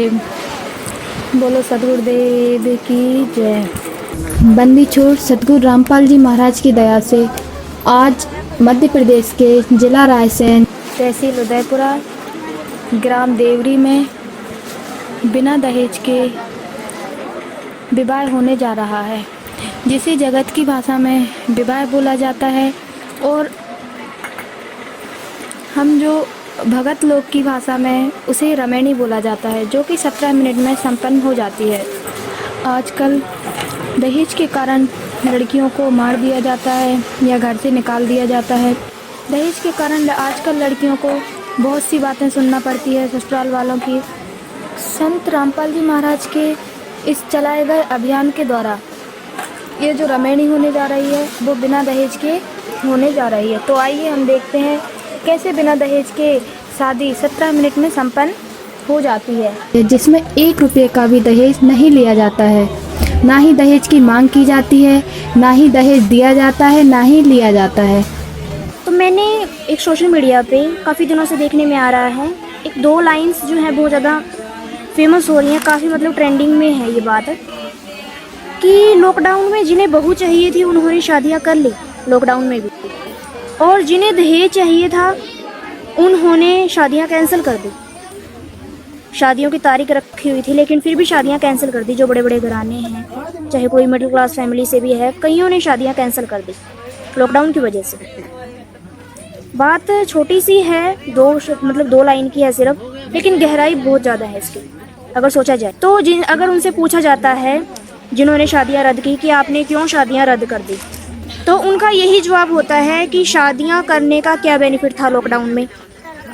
साहिब। बोलो सतगुरुदेव की जय। बंदी छोड़ सतगुरु रामपाल जी महाराज की दया से आज मध्य प्रदेश के जिला रायसेन, तहसील उदयपुरा, ग्राम देवरी में बिना दहेज के विवाह होने जा रहा है, जिसे जगत की भाषा में विवाह बोला जाता है और हम जो भगत लोग की भाषा में उसे रमैनी बोला जाता है, जो कि 17 मिनट में संपन्न हो जाती है। आजकल दहेज के कारण लड़कियों को मार दिया जाता है या घर से निकाल दिया जाता है। दहेज के कारण आजकल लड़कियों को बहुत सी बातें सुनना पड़ती है ससुराल वालों की। संत रामपाल जी महाराज के इस चलाए गए अभियान के द्वारा ये जो रमैनी होने जा रही है वो बिना दहेज के होने जा रही है। तो आइए हम देखते हैं कैसे बिना दहेज के शादी 17 मिनट में संपन्न हो जाती है, जिसमें 1 रुपये का भी दहेज नहीं लिया जाता है, ना ही दहेज की मांग की जाती है, ना ही दहेज दिया जाता है, ना ही लिया जाता है। तो मैंने एक सोशल मीडिया पे काफ़ी दिनों से देखने में आ रहा है, एक 2 लाइन्स जो है बहुत ज़्यादा फेमस हो रही हैं, काफ़ी मतलब ट्रेंडिंग में है ये बात कि लॉकडाउन में जिन्हें बहू चाहिए थी उन्होंने शादियां कर ली लॉकडाउन में भी, और जिन्हें दहेज चाहिए था उन्होंने शादियां कैंसिल कर दी। शादियों की तारीख रखी हुई थी लेकिन फिर भी शादियां कैंसिल कर दी। जो बड़े बड़े घराने हैं, चाहे कोई मिडिल क्लास फैमिली से भी है, कईयों ने शादियां कैंसिल कर दी लॉकडाउन की वजह से। बात छोटी सी है, 2 लाइन की है सिर्फ, लेकिन गहराई बहुत ज़्यादा है इसकी अगर सोचा जाए तो। अगर उनसे पूछा जाता है जिन्होंने शादियां रद्द की कि आपने क्यों शादियां रद्द कर दी, तो उनका यही जवाब होता है कि शादियां करने का क्या बेनिफिट था लॉकडाउन में।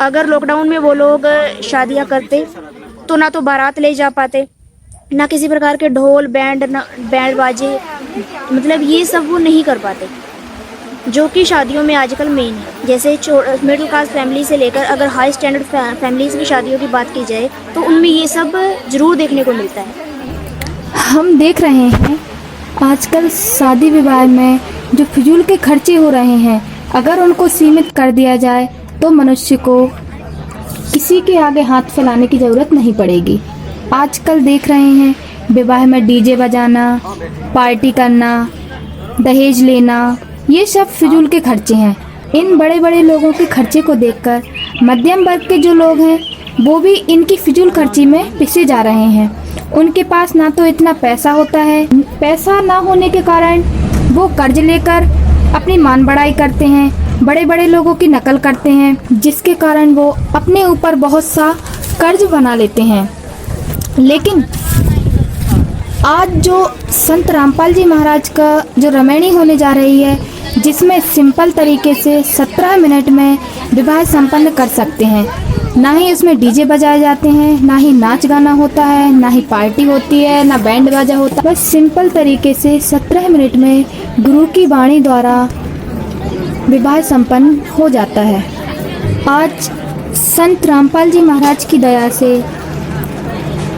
अगर लॉकडाउन में वो लोग शादियां करते तो ना तो बारात ले जा पाते, ना किसी प्रकार के ढोल बैंड बाजे, मतलब ये सब वो नहीं कर पाते, जो कि शादियों में आजकल मेन है। जैसे मिडिल क्लास फैमिली से लेकर अगर हाई स्टैंडर्ड फैमिलीज की शादियों की बात की जाए तो उनमें ये सब जरूर देखने को मिलता है। हम देख रहे हैं आजकल शादी विवाह में जो फिजूल के खर्चे हो रहे हैं, अगर उनको सीमित कर दिया जाए तो मनुष्य को किसी के आगे हाथ फैलाने की ज़रूरत नहीं पड़ेगी। आजकल देख रहे हैं विवाह में डीजे बजाना, पार्टी करना, दहेज लेना, ये सब फिजूल के खर्चे हैं। इन बड़े बड़े लोगों के खर्चे को देखकर मध्यम वर्ग के जो लोग हैं वो भी इनकी फिजूल खर्ची में पिसे जा रहे हैं। उनके पास ना तो इतना पैसा होता है, पैसा ना होने के कारण वो कर्ज लेकर अपनी मान बढ़ाई करते हैं, बड़े बड़े लोगों की नकल करते हैं, जिसके कारण वो अपने ऊपर बहुत सा कर्ज बना लेते हैं। लेकिन आज जो संत रामपाल जी महाराज का जो रमैनी होने जा रही है, जिसमें सिंपल तरीके से 17 मिनट में विवाह संपन्न कर सकते हैं, ना ही उसमें डीजे बजाए जाते हैं, ना ही नाच गाना होता है, ना ही पार्टी होती है, ना बैंड बाजा होता है, बस सिंपल तरीके से 17 मिनट में गुरु की वाणी द्वारा विवाह संपन्न हो जाता है। आज संत रामपाल जी महाराज की दया से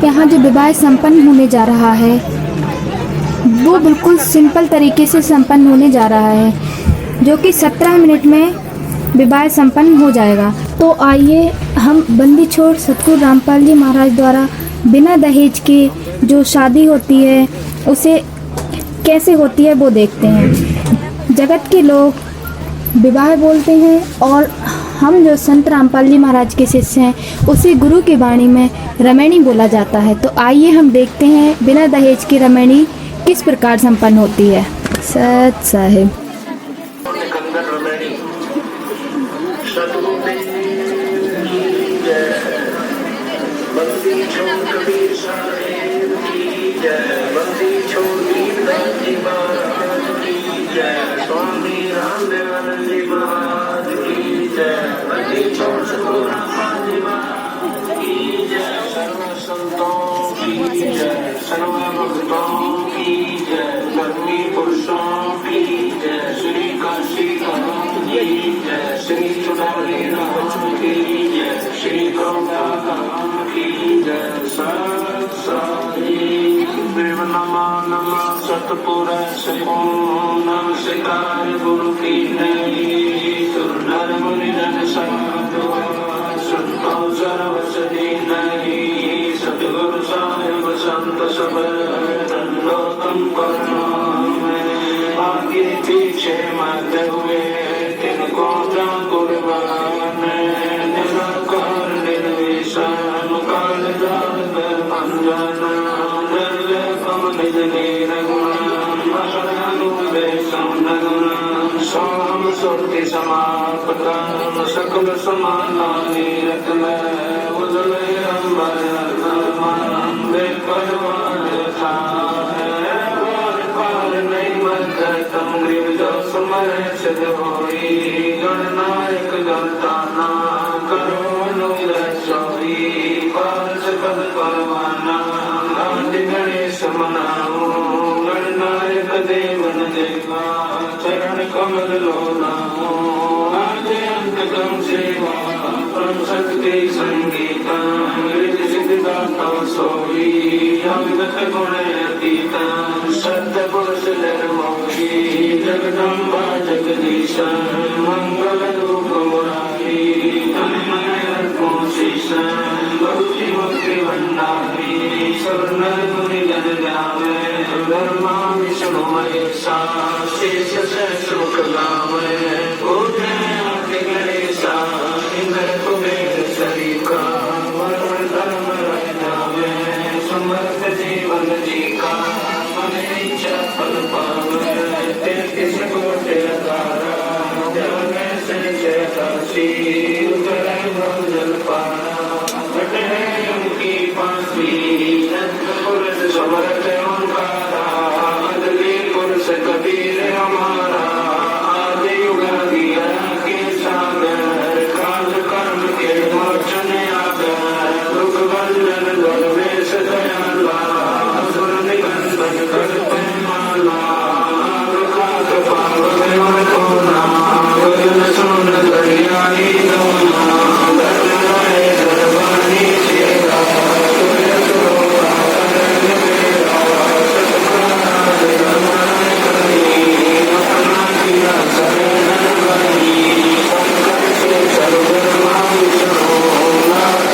यहाँ जो विवाह संपन्न होने जा रहा है वो बिल्कुल सिंपल तरीके से संपन्न होने जा रहा है, जो कि 17 मिनट में विवाह संपन्न हो जाएगा। तो आइए हम बंदी छोड़ सतगुरु रामपाल जी महाराज द्वारा बिना दहेज के जो शादी होती है उसे कैसे होती है वो देखते हैं। जगत के लोग विवाह बोलते हैं और हम जो संत रामपाल जी महाराज के शिष्य हैं उसे गुरु की वाणी में रमैनी बोला जाता है। तो आइए हम देखते हैं बिना दहेज की रमैनी किस प्रकार संपन्न होती है। सत साहिब। सतपुरा से पूनम शिकार गुरु की नहीं सुंदर मुनि जन साधु सुनतो सर्वसदी नहीं सतगुरु संत सब दंडोतम प्रणाम। आगे पीछे मत हुए तिनको न कुर्बान। निराकार निर्विषम काल जात भंजन। निर्लेपम निज निर्गुणम अहरनुदेशम नगुणम। सोम सुरति समापतम सकल समानानि रत्न उजले अम्बर नर्मम। बेपरवान था तम गिरजा समय सिद्ध होई। गणनायक गणताना करो अनुदय पार्ष पद परवाना। आदि गणेश मनाओ गणनायक देवन देवा। चरण कमल लोलाओ आदि अंत कम सेवा। परम शक्ति संगीता ऋद्धि सिद्धिदाता सोई। अविगत गुण अतीता सत्य पुरुष निर्मोही। जगदम्बा जगदीशा मंगल रूप मुरारी। तन्मय अर्पो शीशा भक्ति मुक्ति भंडारी। स्वर्ण मुनि जन जावे धर्मा विष्णु महेशा। शेष सुख गावे पूज्य आदि गणेशा। इंद्र कुबेर सरीका वरुण धर्म रह जावे। समर्थ जीवन जी का मन इच्छा फल पावे। तेतीस कोटि अगारा जल में संचय काशी। उतरे जल पारा घट है उनकी फांसी। पुरुष समर्थ ओंकारा अदली पुरुष कबीर हमारा। आदि युग दिया के सागर काल कर्म के मोचन आगर। दुख बंधन दुर्वेश दयाला असुर निबंधन करते माला। कृपा भगवान को नाम गगन सुन दरियाई दोना। दरबारे दरबारी चेरा तुझे तो पावन मेरा। सतनाम रमण करी अपना किया शरण बनी। शंकर से सर्वधर्मा विष्णु नाथ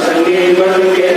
संगी बन के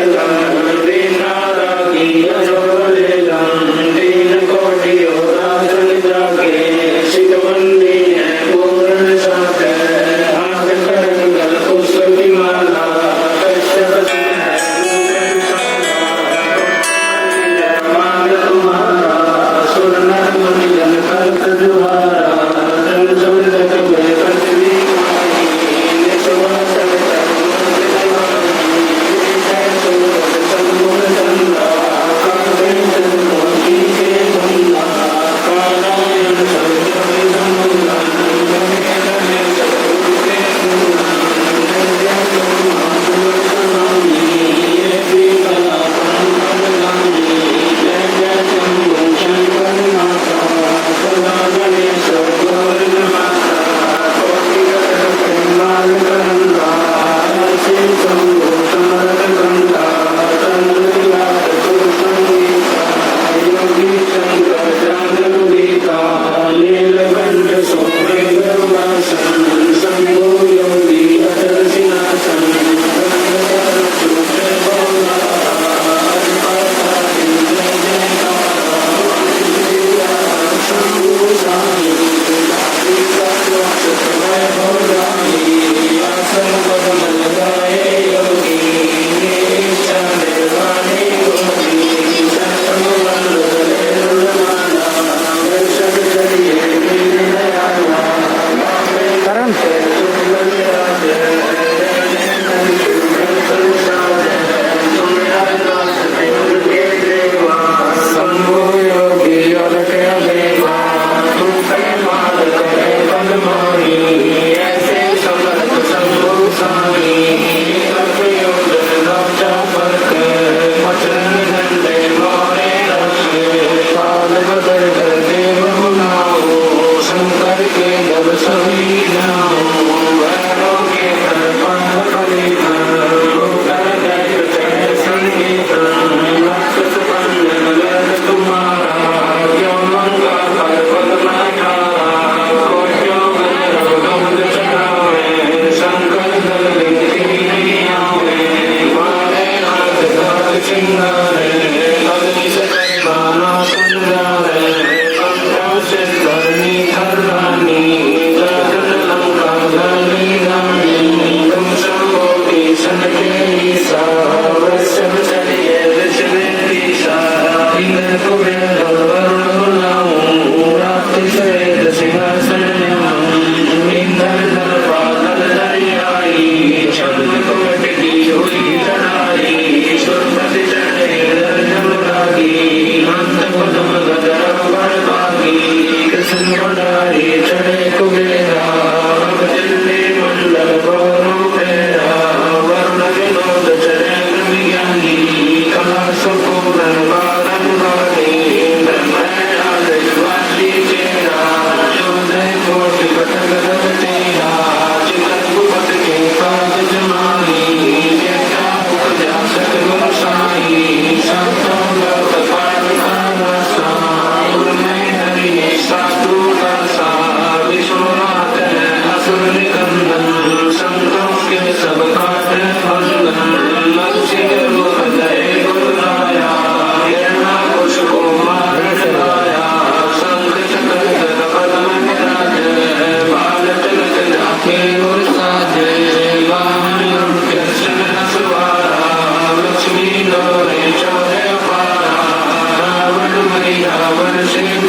Thank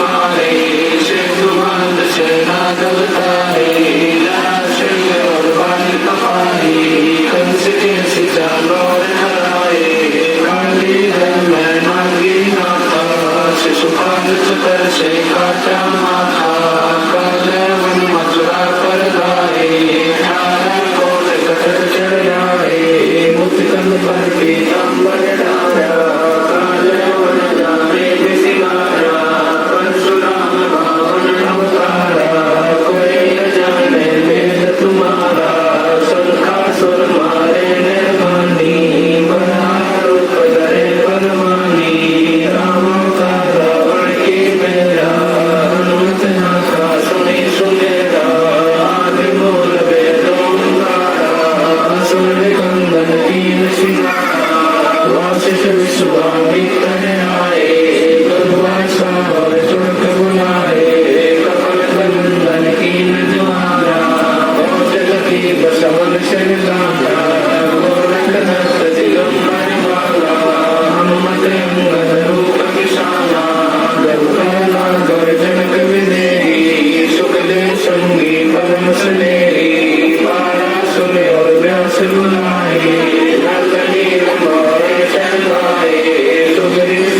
you.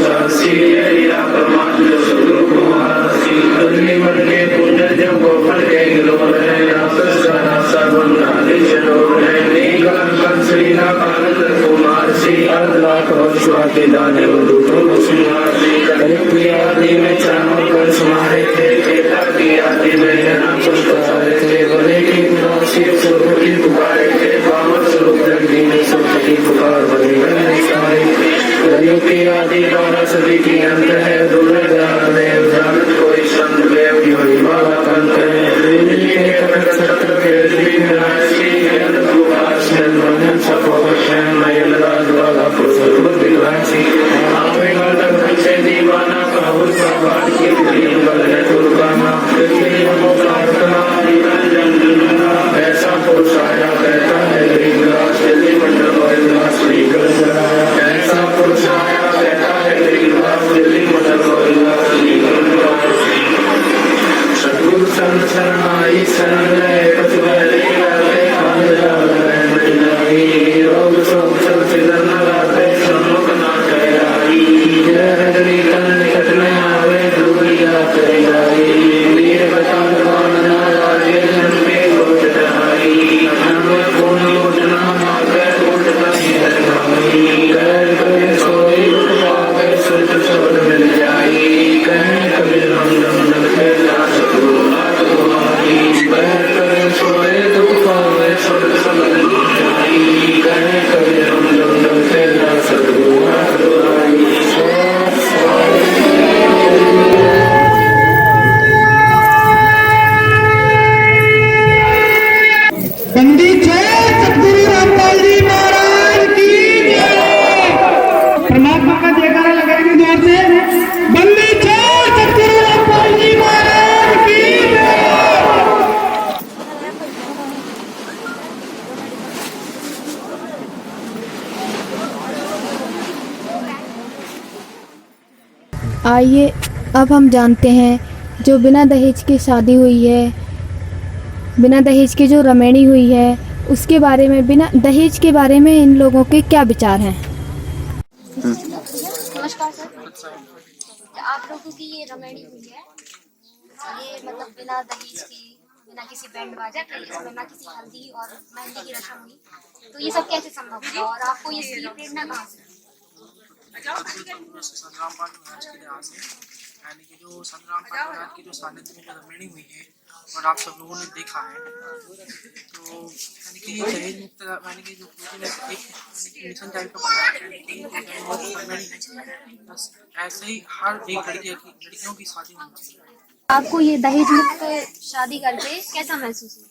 सासी हीरा परमात्मा जो सदगुरु कुमारसी अग्नि मन के पुनर्जन्म को फल के गिलो है आपस का नासा बंधाने चलो है नीलम कंसरी ना आनंद कुमार सी अर्धलाख वर्षा के दाने दूतों को सुमारसी कलिप्रिय आदि में चारों कर सुमारे थे केता की आदि में नाम संस्कार थे बड़े की नासी सुर की पुकारे थे बामर स्वरूप जगदी में सुर की पुकार बड़े बड़े सारे कलियों की आदि 12 सदी की अंत है दुर्गा देव जानत कोई संत देव की हुई बाबा कंत है दिल्ली के कटक छत्र के श्री नासी अंत प्रकाश में बंधन सपोष है मयल राज वाला पुरुष बुद्धिवासी आवे गलत से दीवाना कहूँ प्रभात की प्रिय बल है दुर्गाना पृथ्वी को प्रार्थना निरंजन ऐसा पुरुष आया कहता है गरीबदास दिल्ली मंडल गोविंदास श्री कृष्ण ऐसा पुरुष आया कहता है गरीबदास दिल्ली मंडल गोविंदास श्री कृष्ण सतगुरु संत शरणाई शरण है कुछ बहरे गाते कांध जाए नहीं रोग शोक सब चिदर न गाते सम्मुख ना ठहराई जय हरि तन निकट में आवे दुर्गा ठहराई वीर बचान मान ना लागे जन पे लोट ढाई हमें पूर्ण लोटना मागे लोट नहीं है भाई गैर करे सोई दुख पावे सुत शब्द मिल जाई कहे कबीर हम दम के दास गुरु नाथ तुम्हारी गैर करे सोई दुख पावे सुत शब्द मिल जाई कहे कबीर हम दम के दास गुरु नाथ तुम्हारी पंडित जय सतगुरु रामपाल जी महाराज की जय। परमात्मा का जयकारा लगाएंगे जोर से पंडित जय सतगुरु रामपाल जी महाराज की जय। आइए अब हम जानते हैं जो बिना दहेज की शादी हुई है, बिना दहेज के जो रमैनी हुई है, उसके बारे में, बिना दहेज के बारे में इन लोगों के क्या विचार हैं। नमस्कार सर, आप लोगों की ये रमैनी हुई है, ये मतलब बिना दहेज की, बिना किसी बैंड बाजा के, इसमें ना किसी हल्दी और मेहंदी की रस्म हुई, तो ये सब कैसे संभव हुआ और आपको ये प्रेरणा कहाँ से? संग्राम पाल महाराज के लिहाज से यानी कि जो संग्राम पाल महाराज की जो सानिध्य में जो रमैनी हुई है और आप सब लोगों ने देखा है, तो यानी कि दहेज मुक्त यानी कि जो एक मिशन टाइप का बनाया रमैनी है, बस ऐसे ही हर एक लड़कियों की शादी होनी चाहिए। आपको ये दहेज मुक्त शादी करके कैसा महसूस हुआ?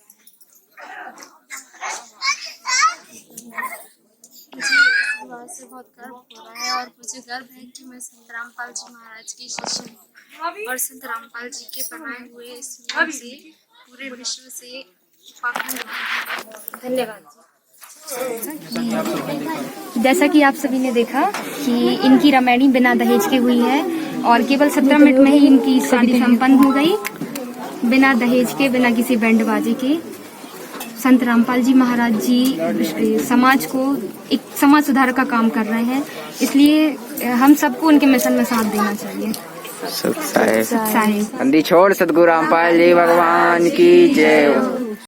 बात से बहुत गर्व हो रहा है और मुझे गर्व है कि मैं संत रामपाल जी महाराज की शिष्य हूँ और संत रामपाल जी के बनाए हुए इस नियम से पूरे विश्व से पाखंड धन्यवाद। जैसा कि आप सभी ने देखा कि इनकी रमैनी बिना दहेज के हुई है और केवल 17 मिनट में ही इनकी शादी संपन्न हो गई, बिना दहेज के, बिना किसी बैंड बाजे के। संत रामपाल जी महाराज जी समाज को एक समाज सुधार का काम कर रहे हैं, इसलिए हम सबको उनके मिशन में साथ देना चाहिए। सुख साहेब छोड़ सतगुरु रामपाल जी भगवान की जय।